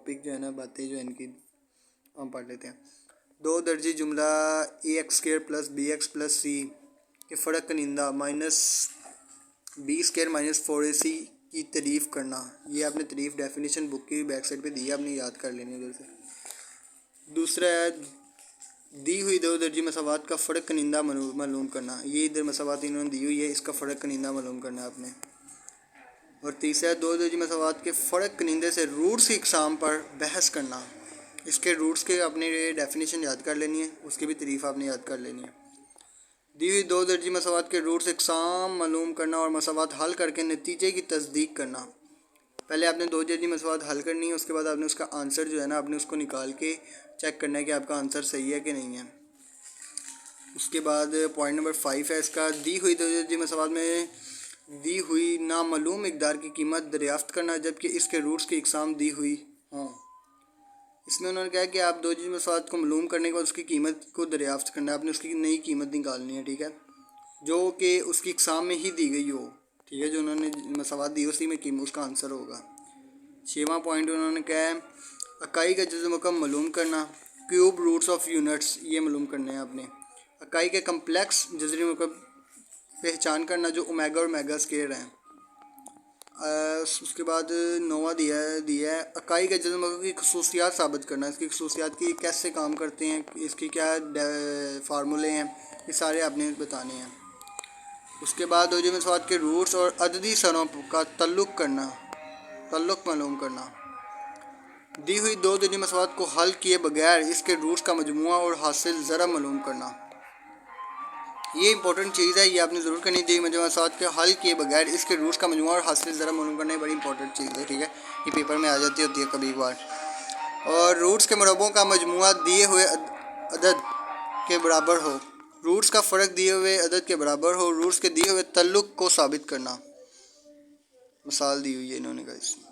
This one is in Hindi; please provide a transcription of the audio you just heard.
टॉपिक जो है ना, बातें जो है इनकी हम पढ़ लेते हैं। 2 दर्जी जुमला ax² + bx + c के फ़र्क कनिंदा -b² - 4ac की तारीफ़ करना। ये आपने तारीफ़ डेफिनेशन बुक की बैक साइड पे दी है, आपने याद कर लेनी है उधर से। दूसरा है दी हुई 2 दर्जी मसावात का फ़र्क कनिंदा मालूम करना। ये इधर मसावात इन्होंने दी हुई है, इसका फ़र्क कनिंदा मालूम करना है आपने। और तीसरा 2 दर्जी मसावात के फ़र्क कनिंदे से रूट्स की इकसाम पर बहस करना। इसके रूट्स के आपने डेफिनेशन याद कर लेनी है, उसकी भी तारीफ़ आपने याद कर लेनी है। दी हुई 2 दर्जी मसावात के रूट्स इकसाम मालूम करना और मसावात हल करके नतीजे की तस्दीक करना। पहले आपने 2 दर्जी मसावात हल करनी है, उसके बाद आपने उसका आंसर जो है ना, आपने उसको निकाल के चेक करना है कि आपका आंसर सही है कि नहीं है। उसके बाद पॉइंट नंबर 5 है इसका, दी हुई 2 दर्जी मसावात में दी हुई नामालूम मिकदार की कीमत दरियाफ्त करना, जबकि इसके रूट्स की इकसाम दी हुई हाँ। इसमें उन्होंने कहा कि आप 2 दर्जी मसावात को मालूम करने के बाद उसकी कीमत को दरियाफ्त करना है, आपने उसकी नई कीमत निकालनी है, ठीक है, जो कि उसकी इकसाम में ही दी गई हो, ठीक है, जो उन्होंने मसावात दी उसी में कीमत उसका आंसर होगा। 6वां पॉइंट उन्होंने कहा है इकाई का जज़् मकम मालूम करना, क्यूब रूट्स ऑफ यूनिट्स ये मालूम करने हैं आपने। इकाई के कम्प्लेक्स जज़री मकम पहचान करना जो ओमेगा और मेगा स्केयर हैं। उसके बाद 9वां दिया है इकाई के जज़् मकम की खसूसियात साबित करना। इसकी खसूसियात की कैसे काम करते हैं, इसकी क्या फार्मूले हैं, ये सारे आपने बताने हैं। उसके बाद 2 मसावात के रूट्स और अददी सरों का तल्लुक़ मालूम करना। दी हुई 2 दर्जी मसावात को हल किए बगैर इसके रूट्स का मजमुआ और हासिल ज़रब मालूम करना। ये इंपॉर्टेंट चीज़ है, ये आपने ज़रूर करनी चाहिए। मसावात के हल किए बगैर इसके रूट्स का मजमुआ और हासिल ज़रब मालूम करना बड़ी इंपॉर्टेंट चीज़ है, ठीक है, ये पेपर में आ जाती होती है कभी बार। और रूट्स के मुरब्बों का मजमुआ दिए हुए अदद के बराबर हो, रूट्स का फ़र्क दिए हुए अदद के बराबर हो, रूट्स के दिए हुए तल्लुक़ को साबित करना। मिसाल दी हुई है इन्होंने कहा इसमें।